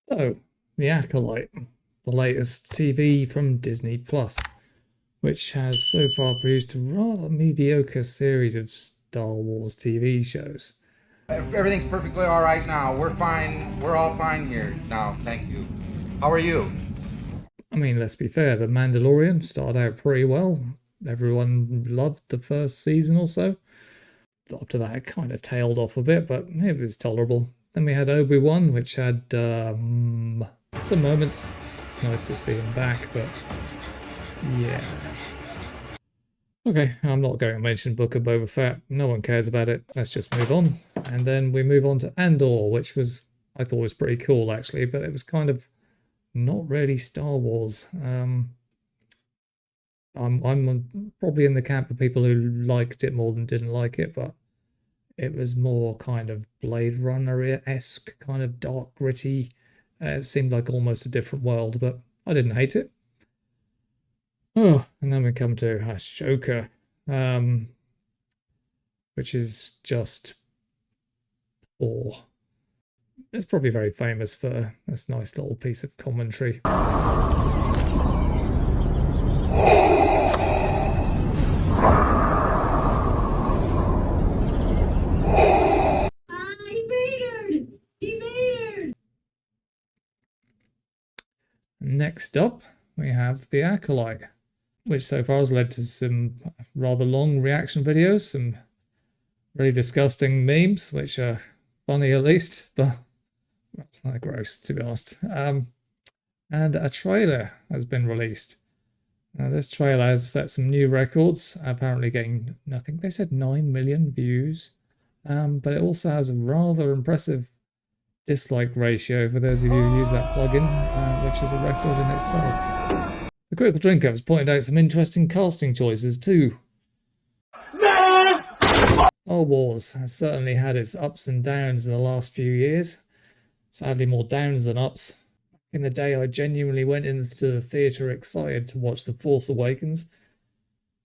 Oh, The Acolyte, the latest TV from Disney Plus, which has so far produced a rather mediocre series of Star Wars TV shows. Everything's perfectly all right now. We're fine. We're all fine here now. Thank you. How are you? I mean, let's be fair, The Mandalorian started out pretty well. Everyone loved the first season or so. Up to that, it kind of tailed off a bit, but it was tolerable. Then we had Obi-Wan, which had some moments. It's nice to see him back, but yeah. Okay, I'm not going to mention Book of Boba Fett. No one cares about it. Let's just move on. And then we move on to Andor, which I thought was pretty cool actually, but it was kind of not really Star Wars. I'm probably in the camp of people who liked it more than didn't like it, but it was more kind of Blade Runner-esque, kind of dark, gritty. It seemed like almost a different world, but I didn't hate it. Oh, and then we come to Ashoka, which is just poor. It's probably very famous for this nice little piece of commentary. Next up, we have The Acolyte, which so far has led to some rather long reaction videos, some really disgusting memes, which are funny at least, but they're gross to be honest. And a trailer has been released. Now, this trailer has set some new records, apparently getting, I think they said 9 million views, but it also has a rather impressive dislike ratio for those of you who use that plugin, which is a record in itself. The Critical Drinker has pointed out some interesting casting choices too. Star Wars has certainly had its ups and downs in the last few years. Sadly, more downs than ups. In the day, I genuinely went into the theatre excited to watch The Force Awakens,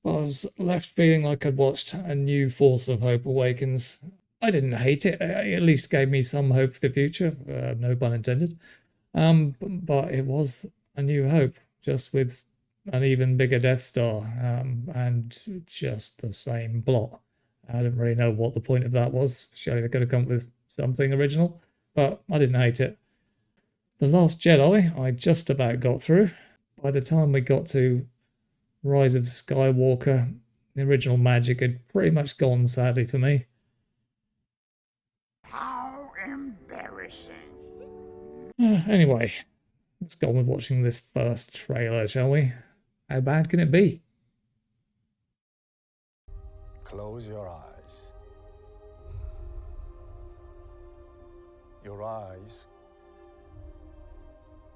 but I was left feeling like I'd watched a new Force of Hope Awakens. I didn't hate it. It at least gave me some hope for the future. No pun intended. But it was a new hope, just with an even bigger Death Star, and just the same plot. I didn't really know what the point of that was. Surely they could have come up with something original, but I didn't hate it. The Last Jedi, I just about got through. By the time we got to Rise of Skywalker, the original magic had pretty much gone, sadly for me. How embarrassing. Anyway, let's go on with watching this first trailer, shall we? How bad can it be? Close your eyes. Your eyes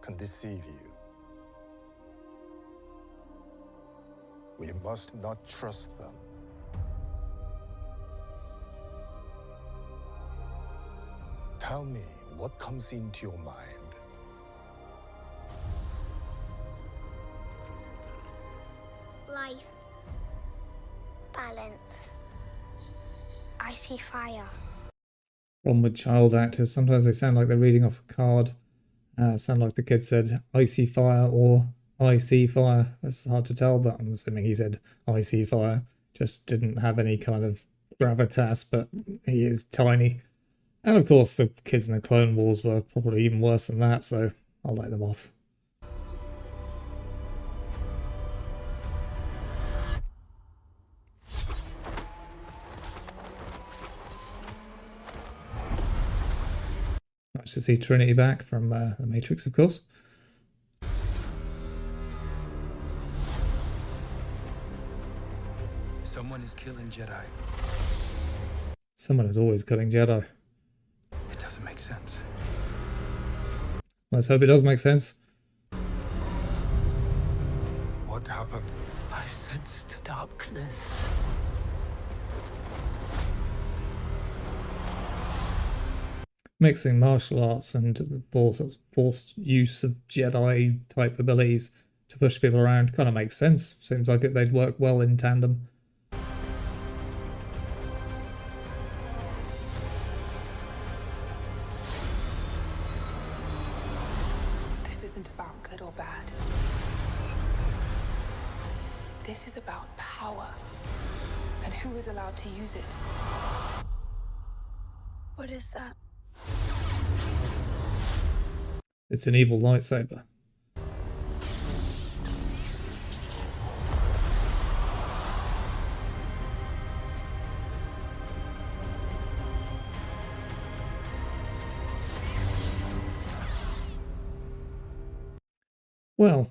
can deceive you. We must not trust them. Tell me what comes into your mind. Life. Balance. I see fire. One with child actors, sometimes they sound like they're reading off a card. Sound like the kid said icy fire or I see fire. That's hard to tell, but I'm assuming he said I see fire. Just didn't have any kind of gravitas, but he is tiny. And of course, the kids in the Clone Wars were probably even worse than that, so I'll let them off. Nice to see Trinity back from The Matrix, of course. Someone is killing Jedi. Someone is always killing Jedi. It doesn't make sense. Let's hope it does make sense. What happened? I sensed darkness. Mixing martial arts and the forced use of Jedi type abilities to push people around kind of makes sense. Seems like they'd work well in tandem. isn't about good or bad. This is about power and who is allowed to use it. What is that? It's an evil lightsaber. Well,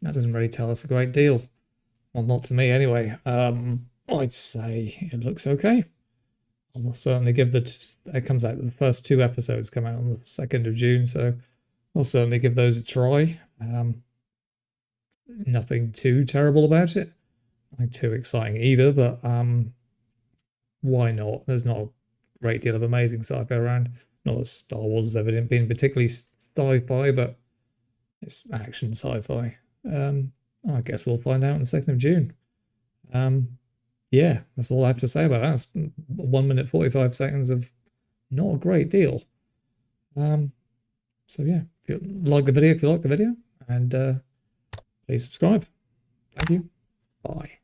that doesn't really tell us a great deal. Well, not to me anyway. I'd say it looks okay. I'll certainly give it comes out, the first 2 episodes come out on the 2nd of June, so I'll certainly give those a try. Nothing too terrible about it. Not too exciting either, but why not? There's not a great deal of amazing sci-fi around. Not that Star Wars has ever been particularly sci-fi, but it's action sci-fi. I guess we'll find out on the 2nd of June. Yeah, that's all I have to say about that. It's 1 minute 45 seconds of not a great deal. So yeah, if you like the video, and please subscribe. Thank you. Bye.